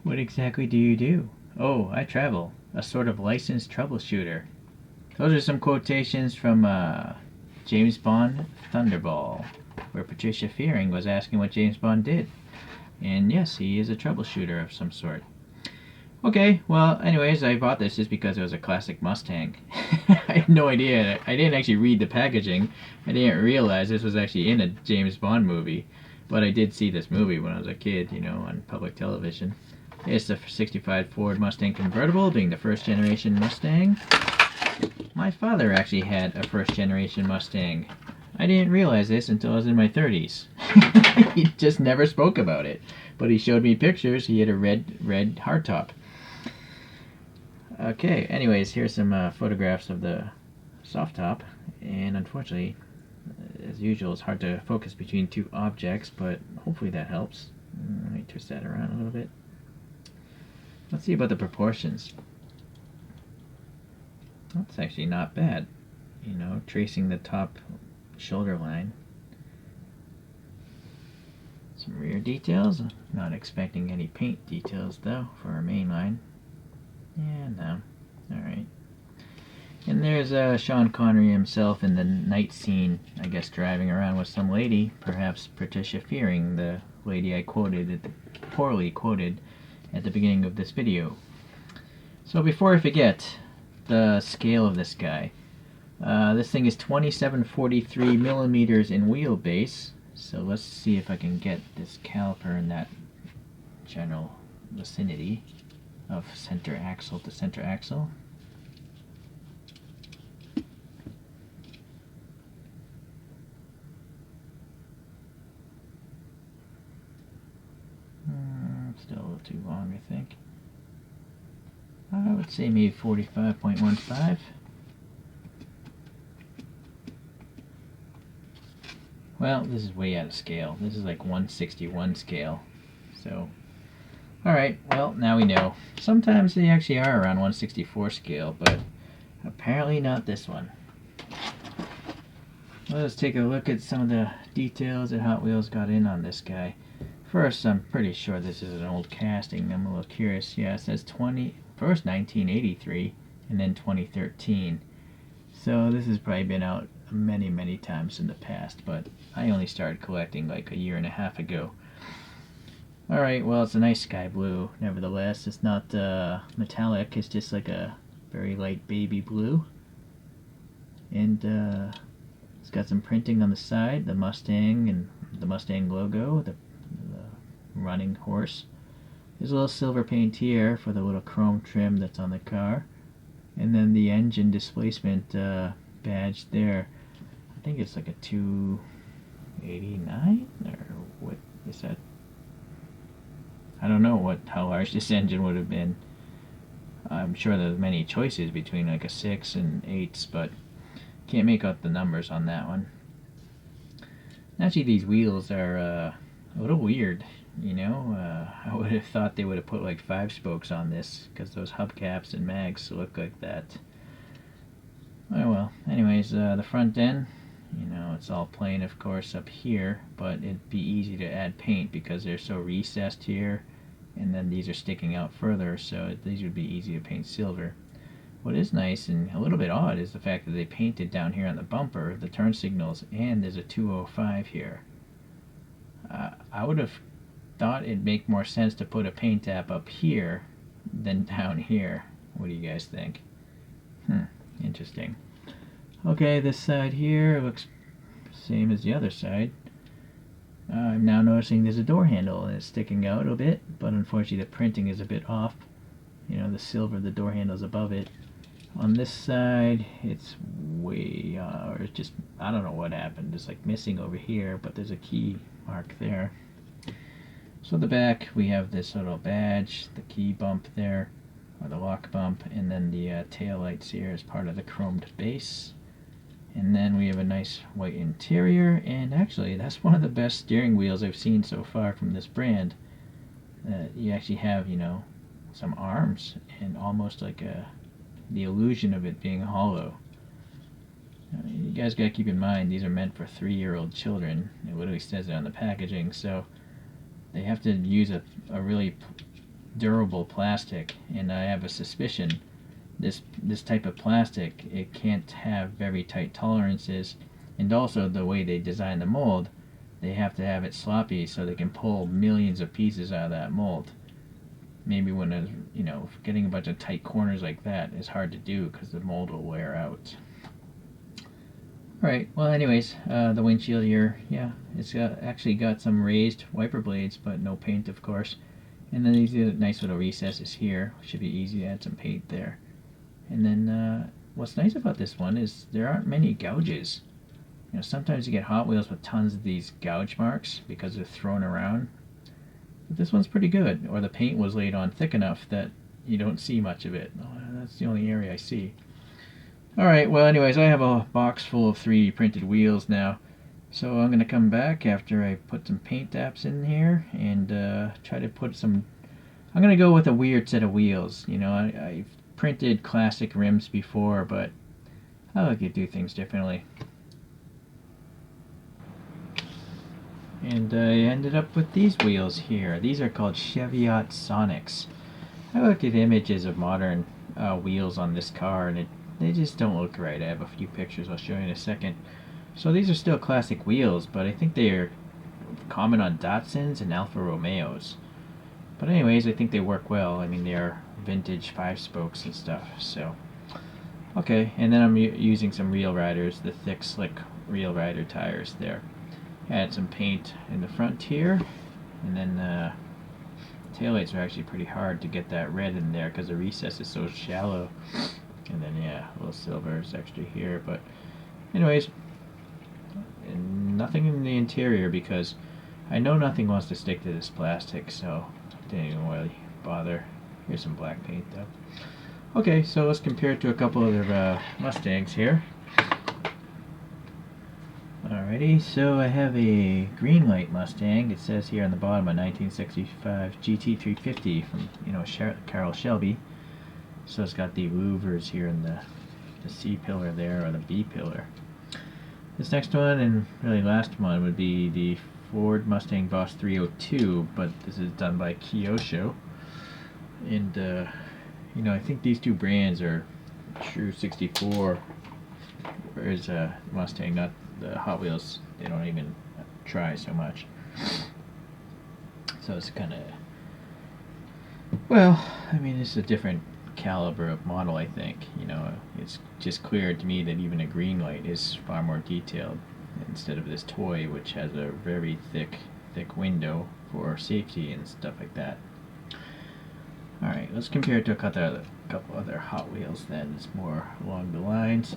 What exactly do you do? Oh, I travel. A sort of licensed troubleshooter. Those are some quotations from James Bond Thunderball, where Patricia Fearing was asking what James Bond did. And yes, he is a troubleshooter of some sort. Okay, well, anyways, I bought this just because it was a classic Mustang. I had no idea. I didn't actually read the packaging. I didn't realize this was actually in a James Bond movie. But I did see this movie when I was a kid, on public television. It's the 65 Ford Mustang convertible, being the first generation Mustang. My father actually had a first generation Mustang. I didn't realize this until I was in my 30s. He just never spoke about it. But he showed me pictures. He had a red hardtop. Okay, anyways, here's some photographs of the soft top. And unfortunately, as usual, it's hard to focus between two objects, but hopefully that helps. Let me twist that around a little bit. Let's see about the proportions. That's actually not bad. Tracing the top shoulder line. Some rear details. Not expecting any paint details though for our main line. Yeah, no. Alright. And there's Sean Connery himself in the night scene, I guess driving around with some lady, perhaps Patricia Fearing, the lady I poorly quoted at the beginning of this video. So before I forget, the scale of this guy. This thing is 2743 millimeters in wheelbase. So let's see if I can get this caliper in that general vicinity of center axle to center axle. Still a little too long, I think. I would say maybe 45.15. Well, this is way out of scale. This is like 161 scale. So, alright, well, now we know. Sometimes they actually are around 164 scale, but apparently not this one. Let's take a look at some of the details that Hot Wheels got in on this guy. First, I'm pretty sure this is an old casting. I'm a little curious. Yeah, it says first 1983 and then 2013. So this has probably been out many times in the past, but I only started collecting like a year and a half ago. Alright, well, it's a nice sky blue. Nevertheless, it's not metallic. It's just like a very light baby blue. And it's got some printing on the side, the Mustang and the Mustang logo, the running horse. There's a little silver paint here for the little chrome trim that's on the car. And then the engine displacement badge there. I think it's like a 289, or what is that? I don't know how large this engine would have been. I'm sure there's many choices between like a 6 and 8s, but can't make out the numbers on that one. Actually, these wheels are a little weird. I would have thought they would have put like 5 spokes on this, because those hubcaps and mags look like that. Oh well, anyways, the front end, it's all plain of course up here, but it'd be easy to add paint because they're so recessed here, and then these are sticking out further, so these would be easy to paint silver. What is nice and a little bit odd is the fact that they painted down here on the bumper the turn signals, and there's a 205 here. I would have thought it'd make more sense to put a paint app up here than down here. What do you guys think? Interesting. Okay, this side here looks same as the other side. I'm now noticing there's a door handle and it's sticking out a bit, but unfortunately the printing is a bit off. The silver of the door handle is above it. On this side, it's way, or it's just, I don't know what happened. It's like missing over here, but there's a key mark there. So at the back, we have this little badge, the key bump there, or the lock bump, and then the tail lights here as part of the chromed base. And then we have a nice white interior, and actually that's one of the best steering wheels I've seen so far from this brand. You actually have, some arms, and almost like the illusion of it being hollow. You guys gotta keep in mind, these are meant for 3-year-old children. It literally says it on the packaging, so they have to use a really durable plastic, and I have a suspicion this type of plastic, it can't have very tight tolerances, and also the way they design the mold, they have to have it sloppy so they can pull millions of pieces out of that mold. Maybe when getting a bunch of tight corners like that is hard to do because the mold will wear out. Alright, well anyways, the windshield here, yeah, it's actually got some raised wiper blades, but no paint of course. And then these are nice little recesses here. Should be easy to add some paint there. And then what's nice about this one is there aren't many gouges. Sometimes you get Hot Wheels with tons of these gouge marks because they're thrown around. But this one's pretty good, or the paint was laid on thick enough that you don't see much of it. That's the only area I see. Alright, well anyways, I have a box full of 3D printed wheels now. So I'm going to come back after I put some paint apps in here and try to put some... I'm going to go with a weird set of wheels. I've printed classic rims before, but I like to do things differently. And I ended up with these wheels here. These are called Cheviot Sonics. I looked at images of modern wheels on this car, and they just don't look right. I have a few pictures I'll show you in a second. So these are still classic wheels, but I think they're common on Datsuns and Alfa Romeos. But anyways, I think they work well. I mean, they are vintage 5-spokes and stuff, so... Okay, and then I'm using some Real Riders, the thick, slick Real Rider tires there. Add some paint in the front here, and then taillights are actually pretty hard to get that red in there because the recess is so shallow. And then, yeah, a little silver is extra here, but anyways... And nothing in the interior because I know nothing wants to stick to this plastic, so I didn't even really bother. Here's some black paint though. Okay, so let's compare it to a couple other Mustangs here. Alrighty, so I have a green light Mustang. It says here on the bottom a 1965 GT350 from Carroll Shelby. So it's got the louvers here in the C pillar there, or the B pillar. This next one, and really last one, would be the Ford Mustang Boss 302, but this is done by Kyosho. And, I think these two brands are true 64, whereas Mustang, not the Hot Wheels, they don't even try so much. So it's kind of, well, I mean, it's a different caliber of model, I think. It's just clear to me that even a green light is far more detailed instead of this toy, which has a very thick window for safety and stuff like that. Alright, let's compare it to a couple other Hot Wheels then. It's more along the lines.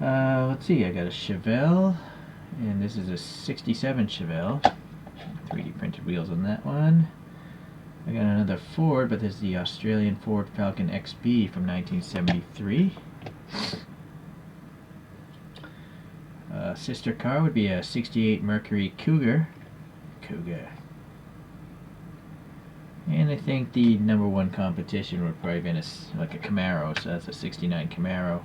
Let's see, I got a Chevelle, and this is a 67 Chevelle. 3D printed wheels on that one. I got another Ford, but this is the Australian Ford Falcon XB from 1973. Sister car would be a 68 Mercury Cougar. And I think the number one competition would probably be like a Camaro, so that's a 69 Camaro.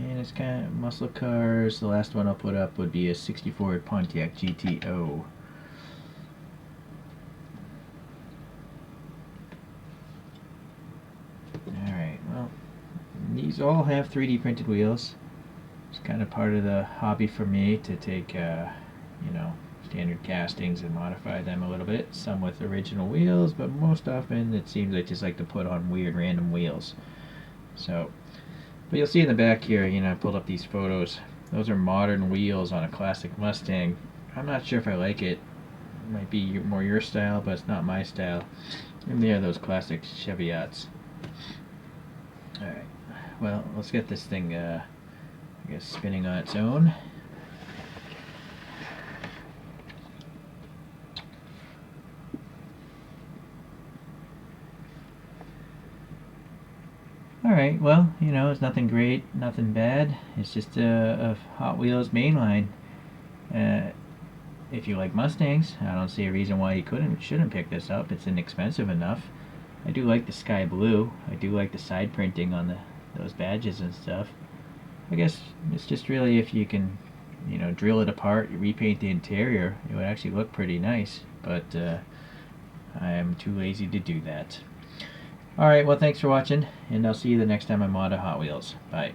And it's kind of muscle cars. The last one I'll put up would be a 64 Pontiac GTO. Alright, well, these all have 3D printed wheels. It's kind of part of the hobby for me to take, standard castings and modify them a little bit. Some with original wheels, but most often it seems I just like to put on weird random wheels. So, but you'll see in the back here, I pulled up these photos. Those are modern wheels on a classic Mustang. I'm not sure if I like it. It might be more your style, but it's not my style. And they are those classic Cheviots. Alright, well, let's get this thing, I guess, spinning on its own. Alright, well, it's nothing great, nothing bad. It's just a Hot Wheels mainline. If you like Mustangs, I don't see a reason why you shouldn't pick this up. It's inexpensive enough. I do like the sky blue. I do like the side printing on those badges and stuff. I guess it's just really if you can, drill it apart, you repaint the interior, it would actually look pretty nice. But I am too lazy to do that. Alright, well thanks for watching, and I'll see you the next time I mod a Hot Wheels. Bye.